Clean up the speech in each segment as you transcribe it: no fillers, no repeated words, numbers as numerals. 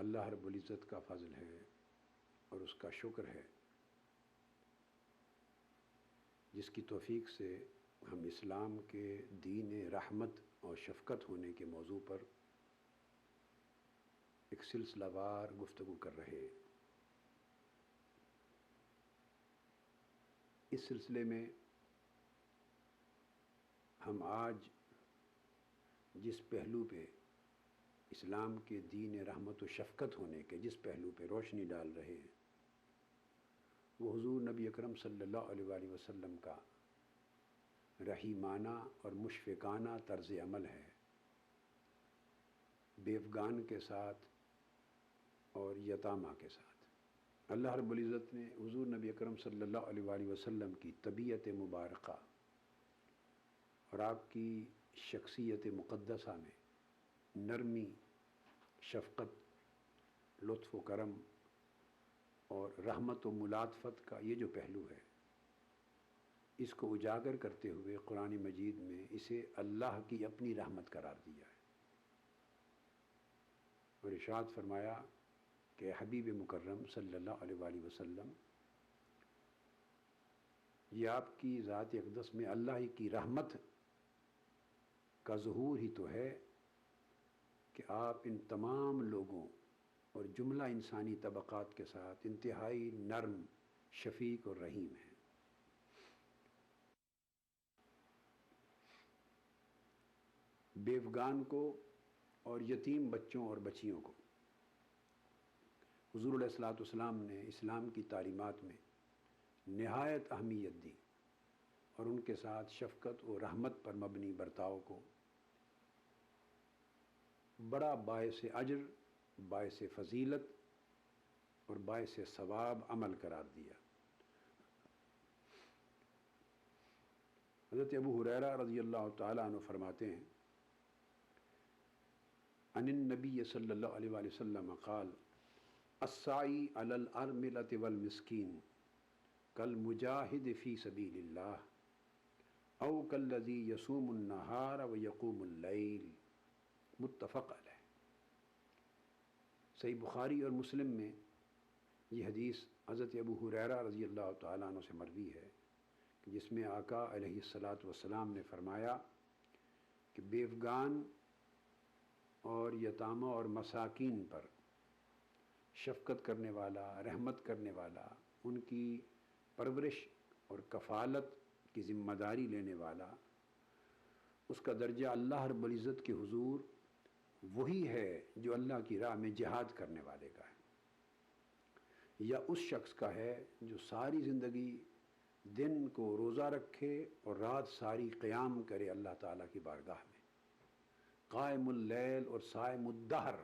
اللہ رب العزت کا فضل ہے اور اس کا شکر ہے جس کی توفیق سے ہم اسلام کے دین رحمت اور شفقت ہونے کے موضوع پر ایک سلسلہ وار گفتگو کر رہے ہیں۔ اس سلسلے میں ہم آج جس پہلو پہ اسلام کے دین رحمت و شفقت ہونے کے جس پہلو پہ روشنی ڈال رہے ہیں وہ حضور نبی اکرم صلی اللہ علیہ وآلہ وسلم کا رحیمانہ اور مشفقانہ طرز عمل ہے بیوگان کے ساتھ اور یتامہ کے ساتھ۔ اللہ رب العزت نے حضور نبی اکرم صلی اللہ علیہ وآلہ وسلم کی طبیعت مبارکہ اور آپ کی شخصیت مقدسہ میں نرمی، شفقت، لطف و کرم اور رحمت و ملاطفت کا یہ جو پہلو ہے اس کو اجاگر کرتے ہوئے قرآن مجید میں اسے اللہ کی اپنی رحمت قرار دیا ہے اور ارشاد فرمایا کہ حبیب مکرم صلی اللہ علیہ وآلہ وسلم یہ آپ کی ذات اقدس میں اللہ کی رحمت کا ظہور ہی تو ہے کہ آپ ان تمام لوگوں اور جملہ انسانی طبقات کے ساتھ انتہائی نرم، شفیق اور رحیم ہیں۔ بیوگان کو اور یتیم بچوں اور بچیوں کو حضور علیہ الصلوۃ والسلام نے اسلام کی تعلیمات میں نہایت اہمیت دی اور ان کے ساتھ شفقت و رحمت پر مبنی برتاؤ کو بڑا باعث اجر، باعث فضیلت اور باعث ثواب عمل قرار دیا۔ حضرت ابو ہریرہ رضی اللہ تعالیٰ عنہ فرماتے ہیں عن النبی صلی اللہ علیہ وآلہ وسلم قال السعی علی الارملۃ والمسکین کالمجاہد فی سبیل اللہ او کالذی یصوم النہار ویقوم اللیل، متفق علیہ۔ صحیح بخاری اور مسلم میں یہ حدیث حضرت ابو ہریرہ رضی اللہ تعالیٰ عنہ سے مروی ہے کہ جس میں آقا علیہ الصلاۃ والسلام نے فرمایا کہ بیوگان اور یتامہ اور مساکین پر شفقت کرنے والا، رحمت کرنے والا، ان کی پرورش اور کفالت کی ذمہ داری لینے والا، اس کا درجہ اللہ رب العزت کے حضور وہی ہے جو اللہ کی راہ میں جہاد کرنے والے کا ہے، یا اس شخص کا ہے جو ساری زندگی دن کو روزہ رکھے اور رات ساری قیام کرے اللہ تعالیٰ کی بارگاہ میں۔ قائم اللیل اور صائم الدہر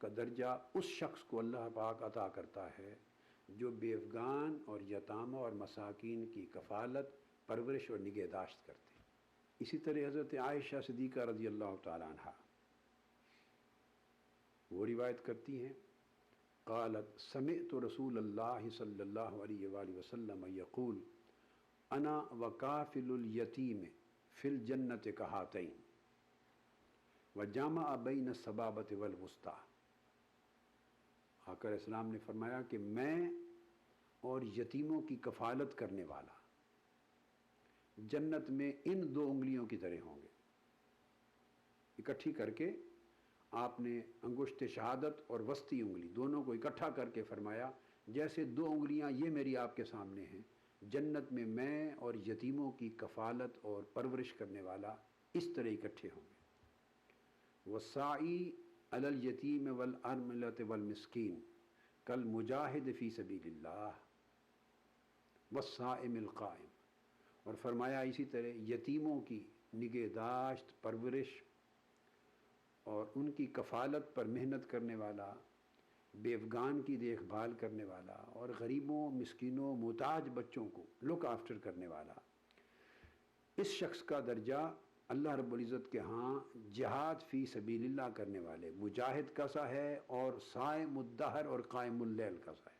کا درجہ اس شخص کو اللہ پاک عطا کرتا ہے جو بیوگان اور یتامہ اور مساکین کی کفالت، پرورش اور نگہداشت کرتے ہیں۔ اسی طرح حضرت عائشہ صدیقہ رضی اللہ تعالیٰ عنہ وہ روایت کرتی ہیں قالت سمعت رسول اللہ صلی اللہ علیہ وآلہ وسلم یقول انا وکافل الیتیم فی الجنۃ کہاتین وجامع بین السبابۃ والوسطیٰ۔ آقا علیہ السلام نے فرمایا کہ میں اور یتیموں کی کفالت کرنے والا جنت میں ان دو انگلیوں کی طرح ہوں گے۔ اکٹھی کر کے آپ نے انگشت شہادت اور وسطی انگلی دونوں کو اکٹھا کر کے فرمایا جیسے دو انگلیاں یہ میری آپ کے سامنے ہیں، جنت میں میں اور یتیموں کی کفالت اور پرورش کرنے والا اس طرح اکٹھے ہوں گے۔ والساعی علی الیتیم والارملۃ والمسکین کالمجاہد فی سبیل اللہ والصائم القائم، اور فرمایا اسی طرح یتیموں کی نگہداشت، پرورش اور ان کی کفالت پر محنت کرنے والا، بیوگان کی دیکھ بھال کرنے والا اور غریبوں، مسکینوں، محتاج بچوں کو لک آفٹر کرنے والا، اس شخص کا درجہ اللہ رب العزت کے ہاں جہاد فی سبیل اللہ کرنے والے مجاہد کا سا ہے اور صائم الدہر اور قائم اللیل کا سا ہے۔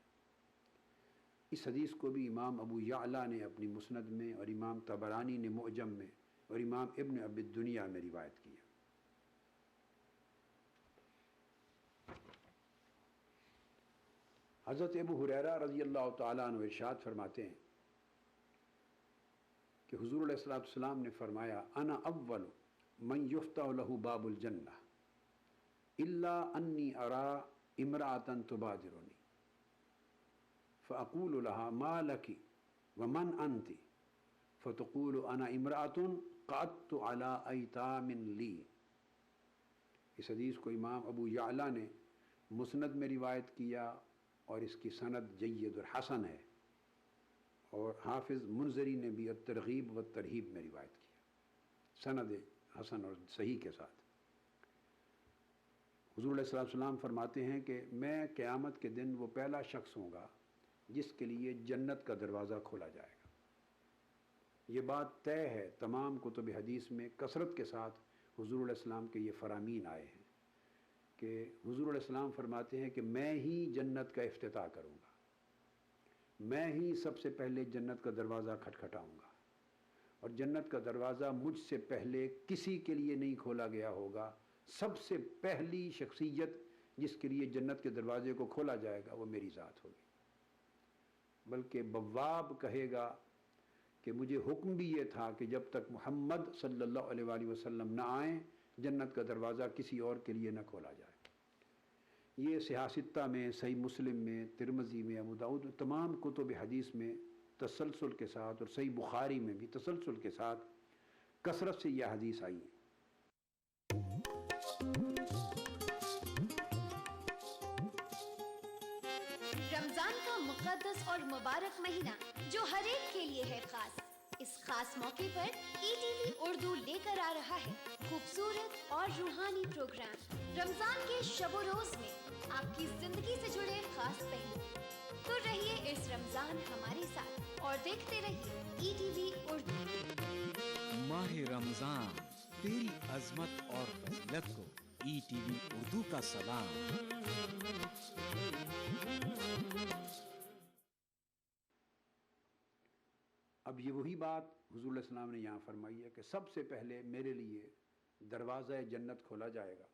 اس حدیث کو بھی امام ابو یعلیٰ نے اپنی مسند میں اور امام طبرانی نے معجم میں اور امام ابن ابی الدنیا میں روایت کیا۔ حضرت ابو ہریرہ رضی اللہ تعالیٰ عنہ ارشاد فرماتے ہیں کہ حضور علیہ الصلوۃ والسلام نے فرمایا انا اول من یفتح له باب الجنہ الا انی ارى امرأة تبادرنی فاقول لها ما لك ومن انت فتقول انا امرأة قعدت على ایتام لی۔ اس حدیث کو امام ابو یعلا نے مسند میں روایت کیا اور اس کی سند جید اور حسن ہے، اور حافظ منذری نے بھی الترغیب و ترہیب میں روایت کیا سند حسن اور صحیح کے ساتھ۔ حضور علیہ الصلوۃ والسلام فرماتے ہیں کہ میں قیامت کے دن وہ پہلا شخص ہوں گا جس کے لیے جنت کا دروازہ کھولا جائے گا۔ یہ بات طے ہے، تمام کتب حدیث میں کثرت کے ساتھ حضور علیہ السلام کے یہ فرامین آئے ہیں کہ حضور علیہ السلام فرماتے ہیں کہ میں ہی جنت کا افتتاح کروں گا، میں ہی سب سے پہلے جنت کا دروازہ کھٹکھٹاؤں گا، اور جنت کا دروازہ مجھ سے پہلے کسی کے لیے نہیں کھولا گیا ہوگا۔ سب سے پہلی شخصیت جس کے لیے جنت کے دروازے کو کھولا جائے گا وہ میری ذات ہوگی، بلکہ بواب کہے گا کہ مجھے حکم بھی یہ تھا کہ جب تک محمد صلی اللہ علیہ وآلہ وسلم نہ آئیں جنت کا دروازہ کسی اور کے لیے نہ کھولا جائے۔ یہ صحیح ستہ میں، صحیح مسلم میں، ترمذی میں، ابو داؤد، تمام کتب حدیث میں تسلسل کے ساتھ، اور صحیح بخاری میں بھی تسلسل کے ساتھ کثرت سے یہ حدیث آئی ہے۔ رمضان کا مقدس اور مبارک مہینہ جو ہر ایک کے لیے ہے خاص، اس خاص موقع پر ETV اردو لے کر آ رہا ہے خوبصورت اور روحانی پروگرام رمضان کے شب و روز میں آپ کی زندگی سے جڑے خاص پہلو۔ تو رہیے اس رمضان ہمارے ساتھ اور دیکھتے رہیے ETV اردو۔ ماہ رمضان تیری عظمت اور فضیلت کو ETV اردو کا سلام۔ اب یہ وہی بات حضور علیہ السلام نے یہاں فرمائی ہے کہ سب سے پہلے میرے لیے دروازہ جنت کھولا جائے گا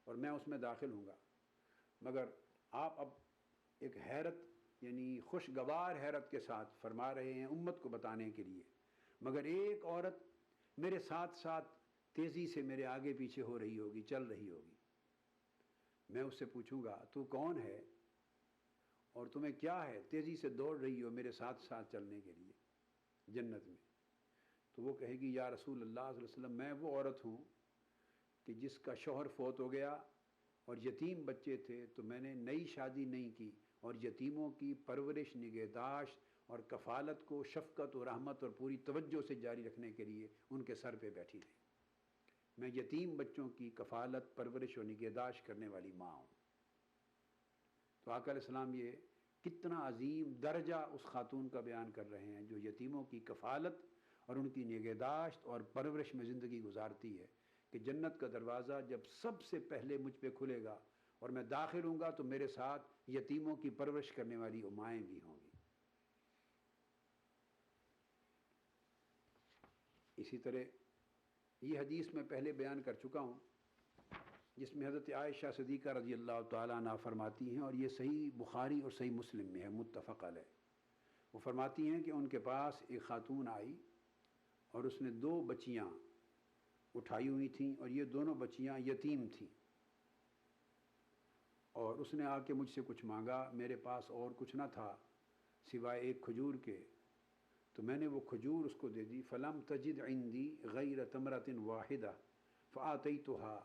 اور میں اس میں داخل ہوں گا، مگر آپ اب ایک حیرت یعنی خوشگوار حیرت کے ساتھ فرما رہے ہیں امت کو بتانے کے لیے، مگر ایک عورت میرے ساتھ ساتھ تیزی سے میرے آگے پیچھے ہو رہی ہوگی، چل رہی ہوگی۔ میں اس سے پوچھوں گا تو کون ہے اور تمہیں کیا ہے، تیزی سے دوڑ رہی ہو میرے ساتھ ساتھ چلنے کے لیے جنت میں؟ تو وہ کہے گی یا رسول اللہ صلی اللہ علیہ وسلم میں وہ عورت ہوں کہ جس کا شوہر فوت ہو گیا اور یتیم بچے تھے، تو میں نے نئی شادی نہیں کی اور یتیموں کی پرورش، نگہداشت اور کفالت کو شفقت و رحمت اور پوری توجہ سے جاری رکھنے کے لیے ان کے سر پہ بیٹھی رہی۔ میں یتیم بچوں کی کفالت، پرورش اور نگہداشت کرنے والی ماں ہوں۔ تو آقا علیہ السلام یہ کتنا عظیم درجہ اس خاتون کا بیان کر رہے ہیں جو یتیموں کی کفالت اور ان کی نگہداشت اور پرورش میں زندگی گزارتی ہے، کہ جنت کا دروازہ جب سب سے پہلے مجھ پہ کھلے گا اور میں داخل ہوں گا تو میرے ساتھ یتیموں کی پرورش کرنے والی امائیں بھی ہوں گی۔ اسی طرح یہ حدیث میں پہلے بیان کر چکا ہوں جس میں حضرت عائشہ صدیقہ رضی اللہ تعالیٰ عنہ فرماتی ہیں، اور یہ صحیح بخاری اور صحیح مسلم میں ہے متفق علیہ، وہ فرماتی ہیں کہ ان کے پاس ایک خاتون آئی اور اس نے 2 بچیاں اٹھائی ہوئی تھیں اور یہ دونوں بچیاں یتیم تھیں، اور اس نے آ کے مجھ سے کچھ مانگا، میرے پاس اور کچھ نہ تھا سوائے ایک کھجور کے، تو میں نے وہ کھجور اس کو دے دی۔ فلم تجد عندی غیر تمرۃ واحدہ فآتیتها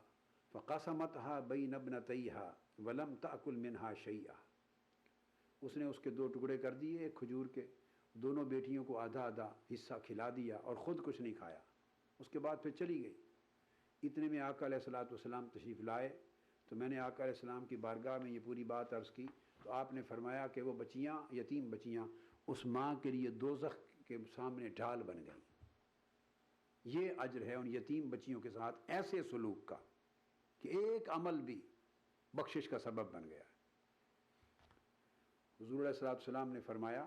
فقسمتها بین ابنتیها ولم تأکل منها شیئا۔ اس نے اس کے 2 ٹکڑے کر دیے ایک کھجور کے، دونوں بیٹیوں کو آدھا آدھا حصہ کھلا دیا اور خود کچھ نہیں کھایا، اس کے بعد پھر چلی گئی۔ اتنے میں آقا علیہ الصلوۃ والسلام تشریف لائے تو میں نے آقا علیہ السلام کی بارگاہ میں یہ پوری بات عرض کی، تو آپ نے فرمایا کہ وہ بچیاں، یتیم بچیاں، اس ماں کے لیے دوزخ کے سامنے ڈھال بن گئیں۔ یہ اجر ہے ان یتیم بچیوں کے ساتھ ایسے سلوک کا کہ ایک عمل بھی بخشش کا سبب بن گیا۔ حضور علیہ السلام نے فرمایا،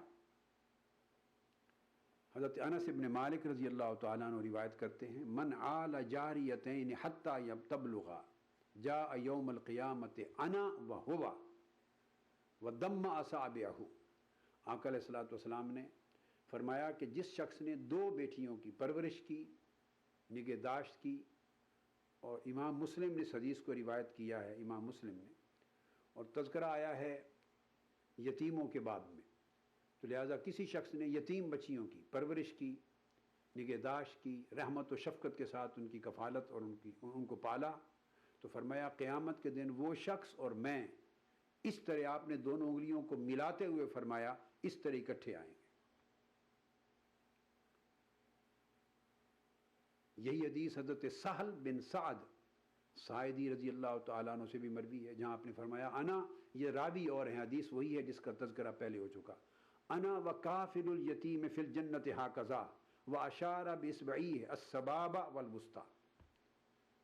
حضرت انس ابن مالک رضی اللہ تعالیٰ عنہ روایت کرتے ہیں، من عال جاریتین حتی تبلغا جاء یوم القیامت انا وہوا۔ وَدَمَّ أَصَابِعَهُ، آقا علیہ الصلوۃ والسلام نے فرمایا کہ جس شخص نے 2 بیٹیوں کی پرورش کی، نگہداشت کی، اور امام مسلم نے اس حدیث کو روایت کیا ہے، امام مسلم نے، اور تذکرہ آیا ہے یتیموں کے بعد میں، تو لہٰذا کسی شخص نے یتیم بچیوں کی پرورش کی، نگہداشت کی، رحمت و شفقت کے ساتھ ان کی کفالت اور ان کو پالا، تو فرمایا قیامت کے دن وہ شخص اور میں اس طرح، آپ نے دونوں انگلیوں کو ملاتے ہوئے فرمایا، اس طرح اکٹھے آئیں گے۔ یہی حدیث حضرت سہل بن سعد ساعدی رضی اللہ تعالیٰ عنہ سے بھی مروی ہے، جہاں آپ نے فرمایا انا، یہ راوی اور ہیں، حدیث وہی ہے جس کا تذکرہ پہلے ہو چکا، انا وکافل الیتیم فی الجنت ہاکذا واشار باصبعیہ السبابہ والوسطی،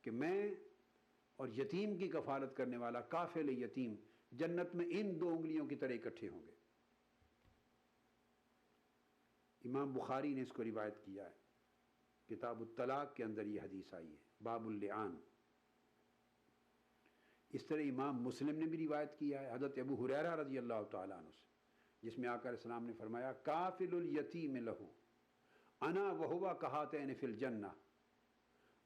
کہ میں اور یتیم کی کفالت کرنے والا کافل یتیم جنت میں ان 2 انگلیوں کی طرح اکٹھے ہوں گے۔ امام بخاری نے اس کو روایت کیا ہے، کتاب الطلاق کے اندر یہ حدیث آئی ہے، باب اللعان۔ اس طرح امام مسلم نے بھی روایت کیا ہے حضرت ابو ہریرہ رضی اللہ تعالیٰ عنہ سے، جس میں آقا علیہ السلام نے فرمایا کافل الیتیم لہو انا وہو کہاتین فی الجنہ۔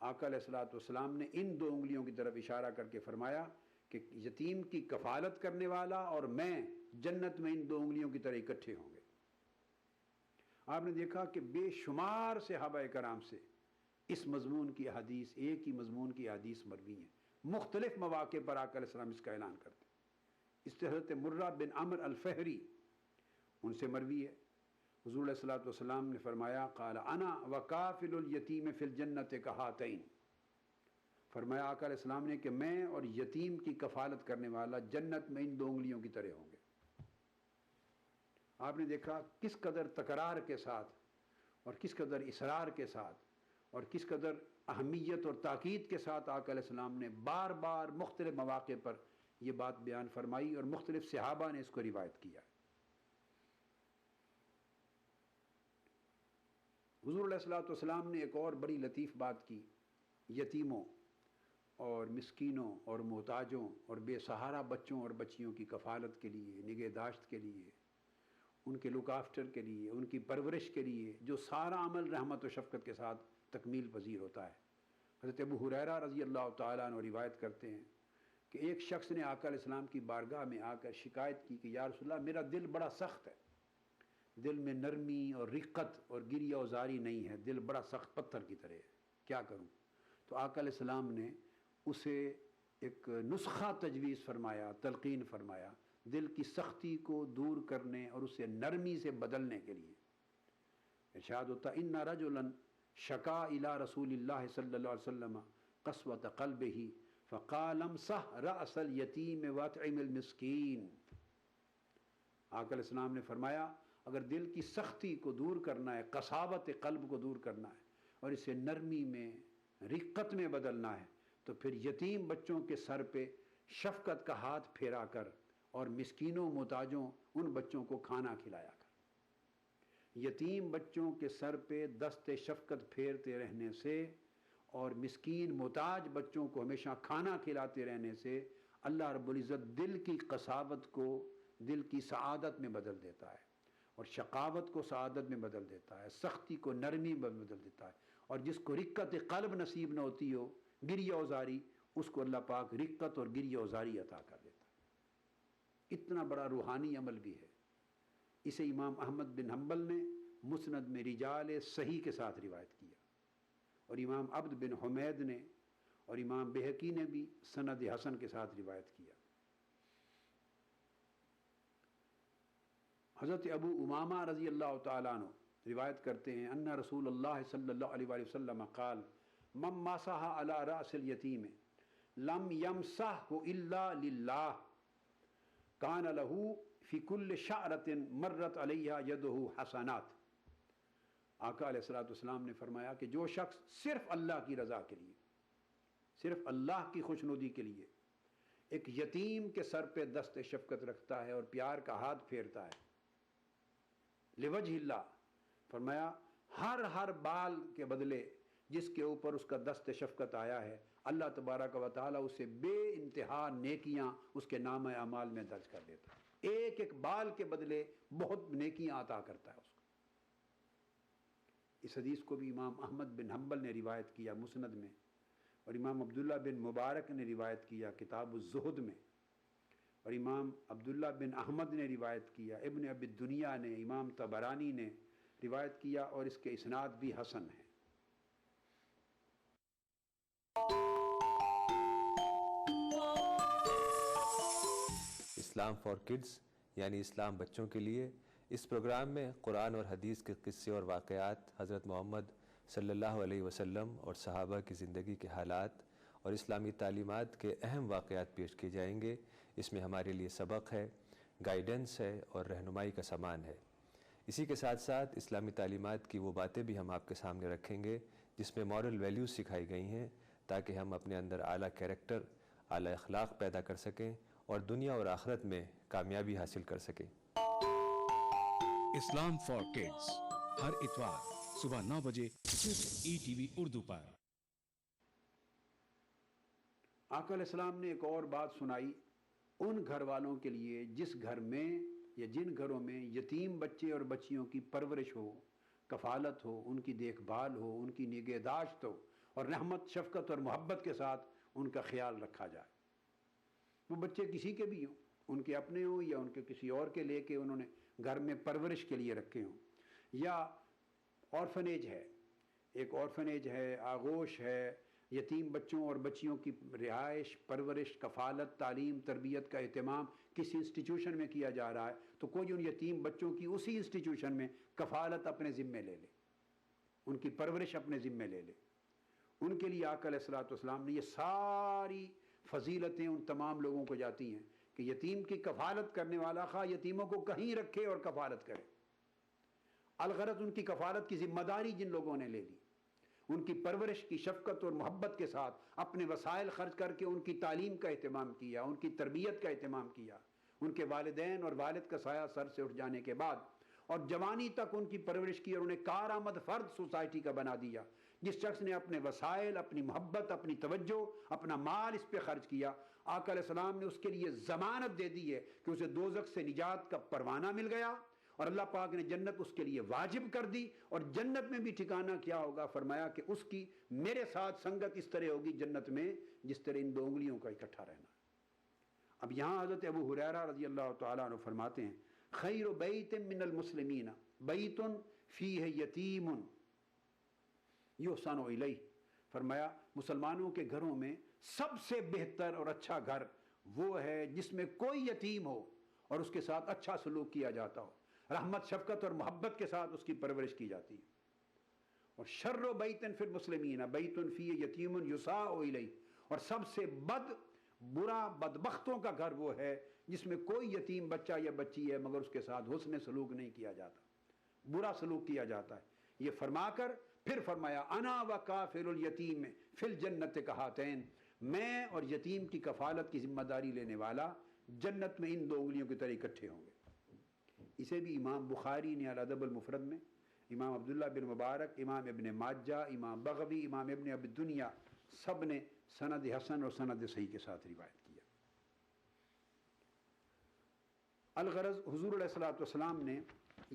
آقا علیہ السلام نے ان 2 انگلیوں کی طرف اشارہ کر کے فرمایا کہ یتیم کی کفالت کرنے والا اور میں جنت میں ان 2 انگلیوں کی طرح اکٹھے ہوں گے۔ آپ نے دیکھا کہ بے شمار صحابہ کرام سے اس مضمون کی حدیث، ایک ہی مضمون کی حدیث مروی ہیں، مختلف مواقع پر آقا علیہ السلام اس کا اعلان کرتے ہیں۔ اس طرح حضرت مرہ بن عمرو الفہری، ان سے مروی ہے، حضور علیہ الصلوۃ والسلام نے فرمایا قال انا وکافل الیتیم فی الجنت کہاتین، فرمایا آقا علیہ السلام نے کہ میں اور یتیم کی کفالت کرنے والا جنت میں ان 2 انگلیوں کی طرح ہوں گے۔ آپ نے دیکھا کس قدر تکرار کے ساتھ اور کس قدر اصرار کے ساتھ اور کس قدر اہمیت اور تاکید کے ساتھ آقا علیہ السلام نے بار بار مختلف مواقع پر یہ بات بیان فرمائی، اور مختلف صحابہ نے اس کو روایت کیا۔ حضور علیہ الصلوۃ والسلام نے ایک اور بڑی لطیف بات کی، یتیموں اور مسکینوں اور محتاجوں اور بے سہارا بچوں اور بچیوں کی کفالت کے لیے، نگہداشت کے لیے، ان کے لک آفٹر کے لیے، ان کی پرورش کے لیے جو سارا عمل رحمت و شفقت کے ساتھ تکمیل پذیر ہوتا ہے۔ حضرت ابو ہریرہ رضی اللہ تعالیٰ عنہ روایت کرتے ہیں کہ ایک شخص نے آقا علیہ السلام کی بارگاہ میں آ کر شکایت کی کہ یا رسول اللہ میرا دل بڑا سخت ہے، دل میں نرمی اور رقت اور گریہ وزاری نہیں ہے، دل بڑا سخت پتھر کی طرح ہے، کیا کروں؟ تو آقا علیہ السلام نے اسے ایک نسخہ تجویز فرمایا، تلقین فرمایا، دل کی سختی کو دور کرنے اور اسے نرمی سے بدلنے کے لیے۔ ارشاد ہوتا ان رجلا شکا الی رسول اللہ صلی اللہ علیہ وسلم قسوۃ قلبہ فقال امسح رأس الیتیم واطعم المسکین۔ آقا علیہ السلام نے فرمایا اگر دل کی سختی کو دور کرنا ہے، قساوت قلب کو دور کرنا ہے اور اسے نرمی میں، رقت میں بدلنا ہے، تو پھر یتیم بچوں کے سر پہ شفقت کا ہاتھ پھیرا کر اور مسکینوں محتاجوں ان بچوں کو کھانا کھلایا کر۔ یتیم بچوں کے سر پہ دست شفقت پھیرتے رہنے سے اور مسکین محتاج بچوں کو ہمیشہ کھانا کھلاتے رہنے سے اللہ رب العزت دل کی قساوت کو دل کی سعادت میں بدل دیتا ہے، اور شقاوت کو سعادت میں بدل دیتا ہے، سختی کو نرمی میں بدل دیتا ہے، اور جس کو رقت قلب نصیب نہ ہوتی ہو، گریہ وزاری، اس کو اللہ پاک رقت اور گریہ وزاری عطا کر دیتا ہے۔ اتنا بڑا روحانی عمل بھی ہے۔ اسے امام احمد بن حنبل نے مسند میں رجال صحیح کے ساتھ روایت کیا، اور امام عبد بن حمید نے اور امام بہقی نے بھی سند حسن کے ساتھ روایت کیا۔ حضرت ابو امامہ رضی اللہ تعالیٰ عنہ روایت کرتے ہیں ان رسول اللہ صلی اللہ علیہ وآلہ وسلم قال من مسح علی رأس الیتیم لم یمسحہ الا للہ کان لہ فی کل شعرۃ مرت علیہ یدہ حسنات۔ آقا علیہ السلام نے فرمایا کہ جو شخص صرف اللہ کی رضا کے لیے، صرف اللہ کی خوشنودی کے لیے ایک یتیم کے سر پہ دست شفقت رکھتا ہے اور پیار کا ہاتھ پھیرتا ہے لوجہ اللہ، فرمایا ہر بال کے بدلے جس کے اوپر اس کا دست شفقت آیا ہے، اللہ تبارک و تعالیٰ اسے بے انتہا نیکیاں اس کے نامہ اعمال میں درج کر دیتا ہے۔ ایک ایک بال کے بدلے بہت نیکیاں عطا کرتا ہے اس کو۔ اس حدیث کو بھی امام احمد بن حنبل نے روایت کیا مسند میں، اور امام عبداللہ بن مبارک نے روایت کیا کتاب الزہد میں، اور امام عبداللہ بن احمد نے روایت کیا، ابن ابی الدنیا نے، امام طبرانی نے روایت کیا، اور اس کے اسناد بھی حسن ہیں۔ اسلام فار کڈز یعنی اسلام بچوں کے لیے، اس پروگرام میں قرآن اور حدیث کے قصے اور واقعات، حضرت محمد صلی اللہ علیہ وسلم اور صحابہ کی زندگی کے حالات اور اسلامی تعلیمات کے اہم واقعات پیش کیے جائیں گے۔ اس میں ہمارے لیے سبق ہے، گائیڈنس ہے اور رہنمائی کا سامان ہے۔ اسی کے ساتھ ساتھ اسلامی تعلیمات کی وہ باتیں بھی ہم آپ کے سامنے رکھیں گے جس میں مورل ویلیوز سکھائی گئی ہیں، تاکہ ہم اپنے اندر اعلیٰ کیریکٹر، اعلیٰ اخلاق پیدا کر سکیں اور دنیا اور آخرت میں کامیابی حاصل کر سکیں۔ اسلام فار کڈز ہر اتوار صبح 9 بجے صرف ETV اردو پر۔ آقا علیہ السلام نے ایک اور بات سنائی ان گھر والوں کے لیے جس گھر میں یا جن گھروں میں یتیم بچے اور بچیوں کی پرورش ہو، کفالت ہو، ان کی دیکھ بھال ہو، ان کی نگہداشت ہو، اور رحمت، شفقت اور محبت کے ساتھ ان کا خیال رکھا جائے۔ وہ بچے کسی کے بھی ہوں، ان کے اپنے ہوں یا ان کے کسی اور کے لے کے انہوں نے گھر میں پرورش کے لیے رکھے ہوں، یا آرفنیج ہے، ایک آرفنیج ہے، آغوش ہے، یتیم بچوں اور بچیوں کی رہائش، پرورش، کفالت، تعلیم، تربیت کا اہتمام کسی انسٹیٹیوشن میں کیا جا رہا ہے، تو کوئی ان یتیم بچوں کی اسی انسٹیٹیوشن میں کفالت اپنے ذمے لے لے، ان کی پرورش اپنے ذمے لے لے۔ ان کے لیے آقا علیہ الصلوۃ والسلام نے یہ ساری فضیلتیں ان تمام لوگوں کو جاتی ہیں کہ یتیم کی کفالت کرنے والا خواہ یتیموں کو کہیں رکھے اور کفالت کرے، الغرض ان کی کفالت کی ذمہ داری جن لوگوں نے لے لی، ان کی پرورش کی شفقت اور محبت کے ساتھ اپنے وسائل خرچ کر کے ان کی تعلیم کا اہتمام کیا، ان کی تربیت کا اہتمام کیا، ان کے والدین اور والد کا سایہ سر سے اٹھ جانے کے بعد اور جوانی تک ان کی پرورش کی اور انہیں کارآمد فرد سوسائٹی کا بنا دیا۔ جس شخص نے اپنے وسائل، اپنی محبت، اپنی توجہ، اپنا مال اس پہ خرچ کیا، آقا علیہ السلام نے اس کے لیے ضمانت دے دی ہے کہ اسے دوزخ سے نجات کا پروانہ مل گیا، اور اللہ پاک نے جنت اس کے لیے واجب کر دی، اور جنت میں بھی ٹھکانہ کیا ہوگا، فرمایا کہ اس کی میرے ساتھ سنگت اس طرح ہوگی جنت میں جس طرح ان دو انگلیوں کا اکٹھا رہنا۔ اب یہاں حضرت ابو ہریرہ رضی اللہ تعالیٰ عنہ فرماتے ہیں، خیر بیت من المسلمین بیت فیہ یتیم یحسن الیہ، فرمایا مسلمانوں کے گھروں میں سب سے بہتر اور اچھا گھر وہ ہے جس میں کوئی یتیم ہو اور اس کے ساتھ اچھا سلوک کیا جاتا ہو، رحمت، شفقت اور محبت کے ساتھ اس کی پرورش کی جاتی ہے۔ اور شر بیت فی المسلمین بیت فیہ یتیم یساء الیہ، اور سب سے برا بدبختوں کا گھر وہ ہے جس میں کوئی یتیم بچہ یا بچی ہے مگر اس کے ساتھ حسن سلوک نہیں کیا جاتا، برا سلوک کیا جاتا ہے۔ یہ فرما کر پھر فرمایا انا وکافل الیتیم فی الجنت کہاتین، میں اور یتیم کی کفالت کی ذمہ داری لینے والا جنت میں ان دو انگلیوں کی طرح اکٹھے ہوں گے۔ اسے بھی امام بخاری نے الادب المفرد میں، امام عبداللہ بن مبارک، امام ابن ماجہ، امام بغوی، امام ابن ابی الدنیا سب نے سند حسن اور سند صحیح کے ساتھ روایت کیا۔ الغرض حضور علیہ الصلوۃ والسلام نے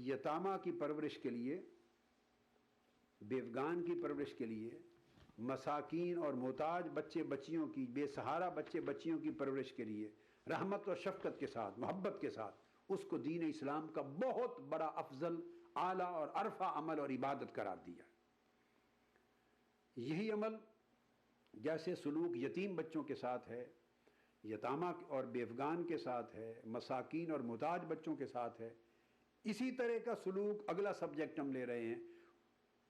یتامہ کی پرورش کے لیے، بیوگان کی پرورش کے لیے، مساکین اور محتاج بچے بچیوں کی، بے سہارا بچے بچیوں کی پرورش کے لیے رحمت اور شفقت کے ساتھ، محبت کے ساتھ اس کو دین اسلام کا بہت بڑا افضل، اعلیٰ اور عرفہ عمل اور عبادت قرار دیا۔ یہی عمل جیسے سلوک یتیم بچوں کے ساتھ ہے، یتامہ اور بیوگان کے ساتھ ہے، مساکین اور محتاج بچوں کے ساتھ ہے، اسی طرح کا سلوک اگلا سبجیکٹ ہم لے رہے ہیں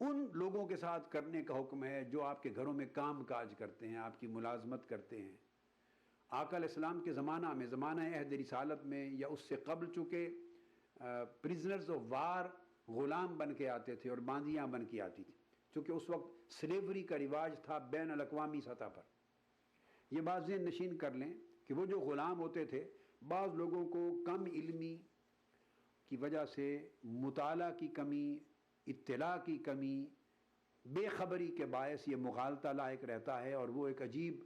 ان لوگوں کے ساتھ کرنے کا حکم ہے جو آپ کے گھروں میں کام کاج کرتے ہیں، آپ کی ملازمت کرتے ہیں۔ آقا علیہ السلام کے زمانہ میں، زمانہ عہد رسالت میں یا اس سے قبل، چونکہ پرزنرز آف وار غلام بن کے آتے تھے اور باندیاں بن کے آتی تھی، چونکہ اس وقت سلیوری کا رواج تھا بین الاقوامی سطح پر۔ یہ بات ذہن نشین کر لیں کہ وہ جو غلام ہوتے تھے، بعض لوگوں کو کم علمی کی وجہ سے، مطالعہ کی کمی، اطلاع کی کمی، بے خبری کے باعث یہ مغالطہ لاحق رہتا ہے اور وہ ایک عجیب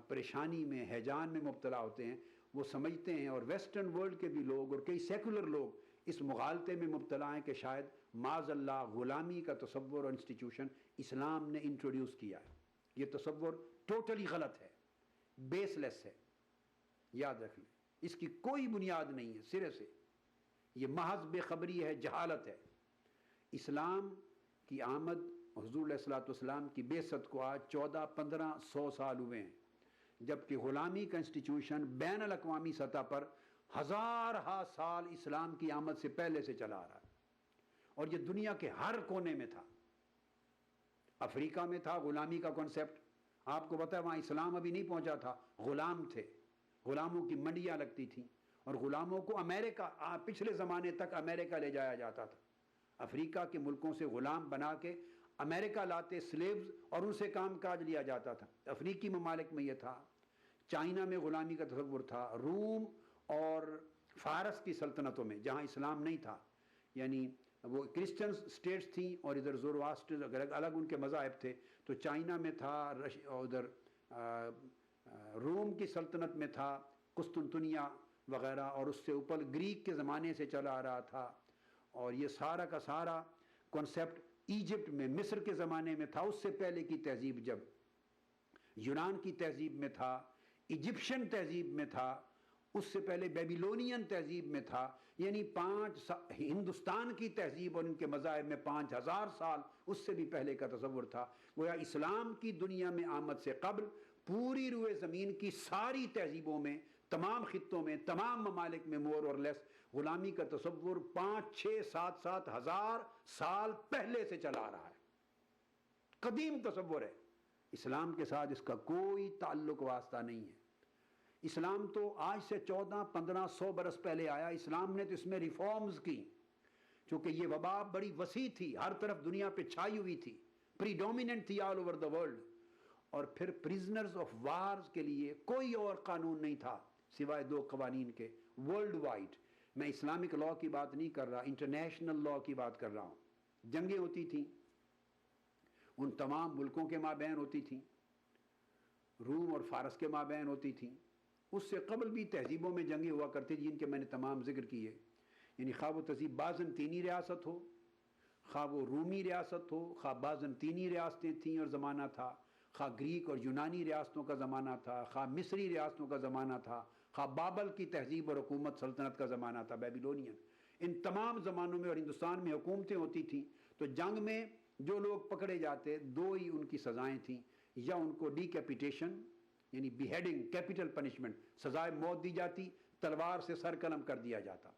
پریشانی میں، ہیجان میں مبتلا ہوتے ہیں۔ وہ سمجھتے ہیں، اور ویسٹرن ورلڈ کے بھی لوگ اور کئی سیکولر لوگ اس مغالطے میں مبتلا ہیں کہ شاید معاذ اللہ غلامی کا تصور اور انسٹیٹیوشن اسلام نے انٹروڈیوس کیا ہے. یہ تصور ٹوٹلی غلط ہے، بیس لیس ہے، یاد رکھ لیں. اس کی کوئی بنیاد نہیں ہے سرے سے. یہ محض بے خبری ہے، جہالت ہے. اسلام کی آمد، حضور علیہ الصلوۃ والسلام کی بعثت کو آج 1400-1500 سال ہوئے ہیں، جبکہ غلامی کا انسٹیٹیوشن بین الاقوامی سطح پر ہزارہا سال اسلام کی آمد سے پہلے سے چلا آ رہا ہے، اور یہ دنیا کے ہر کونے میں تھا. افریقہ میں تھا غلامی کا کانسیپٹ، آپ کو پتہ ہے وہاں اسلام ابھی نہیں پہنچا تھا، غلام تھے، غلاموں کی منڈیاں لگتی تھیں، اور غلاموں کو امریکہ، پچھلے زمانے تک امریکہ لے جایا جاتا تھا. افریقہ کے ملکوں سے غلام بنا کے امریکہ لاتے سلیبز، اور ان سے کام کاج لیا جاتا تھا. افریقی ممالک میں یہ تھا. چائنا میں غلامی کا تصور تھا. روم اور فارس کی سلطنتوں میں جہاں اسلام نہیں تھا، یعنی وہ کرسچن سٹیٹس تھیں اور ادھر زورواسٹر الگ ان کے مذاہب تھے، تو چائنا میں تھا، ادھر روم کی سلطنت میں تھا، قسطنطنیہ وغیرہ، اور اس سے اوپر گریک کے زمانے سے چلا آ رہا تھا. اور یہ سارا کا سارا کانسیپٹ ایجپٹ میں، مصر کے زمانے میں تھا. اس سے پہلے کی تہذیب جب یونان کی تہذیب میں تھا، ایجپشن تہذیب میں تھا، اس سے پہلے بیبیلونین تہذیب میں تھا. یعنی ہندوستان کی تہذیب اور ان کے مذاہب میں 5000 سال اس سے بھی پہلے کا تصور تھا. گویا اسلام کی دنیا میں آمد سے قبل پوری روئے زمین کی ساری تہذیبوں میں، تمام خطوں میں، تمام ممالک میں مور اور لیس غلامی کا تصور 5-6-7 ہزار سال پہلے سے چلا آ رہا ہے. قدیم تصور ہے. اسلام کے ساتھ اس کا کوئی تعلق واسطہ نہیں ہے. اسلام تو آج سے 1400-1500 برس پہلے آیا. اسلام نے تو اس میں ریفارمز کی، چونکہ یہ وبا بڑی وسیع تھی، ہر طرف دنیا پہ چھائی ہوئی تھی، پریڈومیننٹ تھی آل اوور دا ورلڈ. اور پھر پریزنرز آف وارز کے لیے کوئی اور قانون نہیں تھا سوائے 2 قوانین کے، ورلڈ وائڈ. میں اسلامک لا کی بات نہیں کر رہا، انٹرنیشنل لا کی بات کر رہا ہوں. جنگیں ہوتی تھیں، ان تمام ملکوں کے مابین ہوتی تھیں، روم اور فارس کے مابین ہوتی تھیں. اس سے قبل بھی تہذیبوں میں جنگیں ہوا کرتی جن کے میں نے تمام ذکر کیے. یعنی خواہ وہ تہذیب بازنطینی ریاست ہو، خواہ وہ رومی ریاست ہو، خواہ بازنطینی ریاستیں تھیں اور زمانہ تھا، خواہ گریک اور یونانی ریاستوں کا زمانہ تھا، خواہ مصری ریاستوں کا زمانہ تھا، خواہ بابل کی تہذیب اور حکومت سلطنت کا زمانہ تھا، بیبیلونین. ان تمام زمانوں میں اور ہندوستان میں حکومتیں ہوتی تھیں. تو جنگ میں جو لوگ پکڑے جاتے، 2 ہی ان کی سزائیں تھیں. یا ان کو ڈیکیپیٹیشن یعنی بیہیڈنگ، کیپٹل پنشمنٹ، سزائے موت دی جاتی، تلوار سے سر قلم کر دیا جاتا،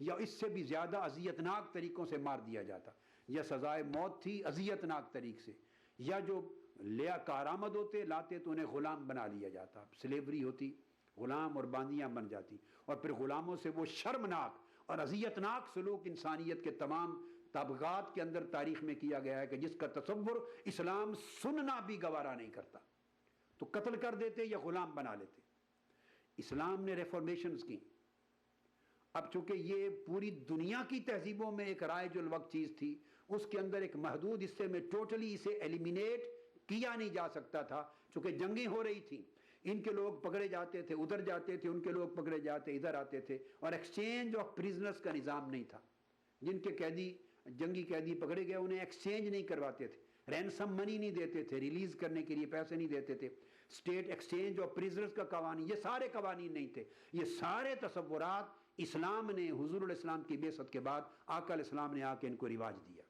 یا اس سے بھی زیادہ اذیتناک طریقوں سے مار دیا جاتا. یا سزائے موت تھی اذیتناک طریق سے. یا جو لیا کارآمد ہوتے لاتے تو انہیں غلام بنا لیا جاتا، سلیوری ہوتی، غلام اور باندیاں بن جاتی. اور پھر غلاموں سے وہ شرمناک اور اذیتناک سلوک انسانیت کے تمام طبقات کے اندر تاریخ میں کیا گیا ہے کہ جس کا تصور اسلام سننا بھی گوارا نہیں کرتا. تو قتل کر دیتے یا غلام بنا لیتے. اسلام نے ریفارمیشنز کی. اب چونکہ یہ پوری دنیا کی تہذیبوں میں ایک رائج الوقت چیز تھی، اس کے اندر ایک محدود حصے میں ٹوٹلی اسے ایلیمینیٹ کیا نہیں جا سکتا تھا، چونکہ جنگیں ہو رہی تھیں. ان کے لوگ پکڑے جاتے تھے، ادھر جاتے تھے، ان کے لوگ پکڑے جاتے ادھر آتے تھے، اور ایکسچینج آف پریزنرز کا نظام نہیں تھا. جن کے قیدی، جنگی قیدی پکڑے گئے انہیں ایکسچینج نہیں کرواتے تھے، رینسم منی نہیں دیتے تھے، ریلیز کرنے کے لیے پیسے نہیں دیتے تھے. اسٹیٹ ایکسچینج آف پریزنرز کا قوانین، یہ سارے قوانین نہیں تھے. یہ سارے تصورات اسلام نے حضور علیہ السلام کی بعثت کے بعد آقا علیہ السلام نے آ کے ان کو رواج دیا.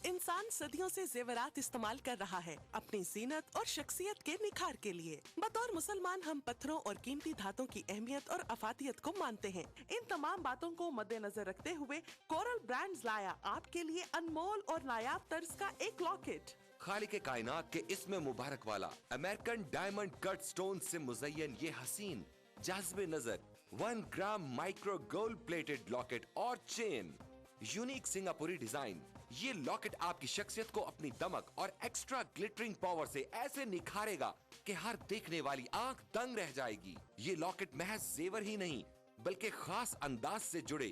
انسان صدیوں سے زیورات استعمال کر رہا ہے اپنی زینت اور شخصیت کے نکھار کے لیے. بطور مسلمان ہم پتھروں اور قیمتی دھاتوں کی اہمیت اور افادیت کو مانتے ہیں. ان تمام باتوں کو مد نظر رکھتے ہوئے کورل برانڈز لایا آپ کے لیے انمول اور نایاب طرز کا ایک لاکٹ. خالق کائنات کے اسم مبارک والا امریکن ڈائمنڈ کٹ سٹون سے مزین یہ حسین جاذب نظر 1 gram micro gold plated locket اور چین. یونیک سنگاپوری ڈیزائن. یہ لاکٹ آپ کی شخصیت کو اپنی دمک اور ایکسٹرا گلٹرنگ پاور سے ایسے نکھارے گا کہ ہر دیکھنے والی آنکھ دنگ رہ جائے گی. یہ لاکٹ محض زیور ہی نہیں بلکہ خاص انداز سے جڑے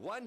1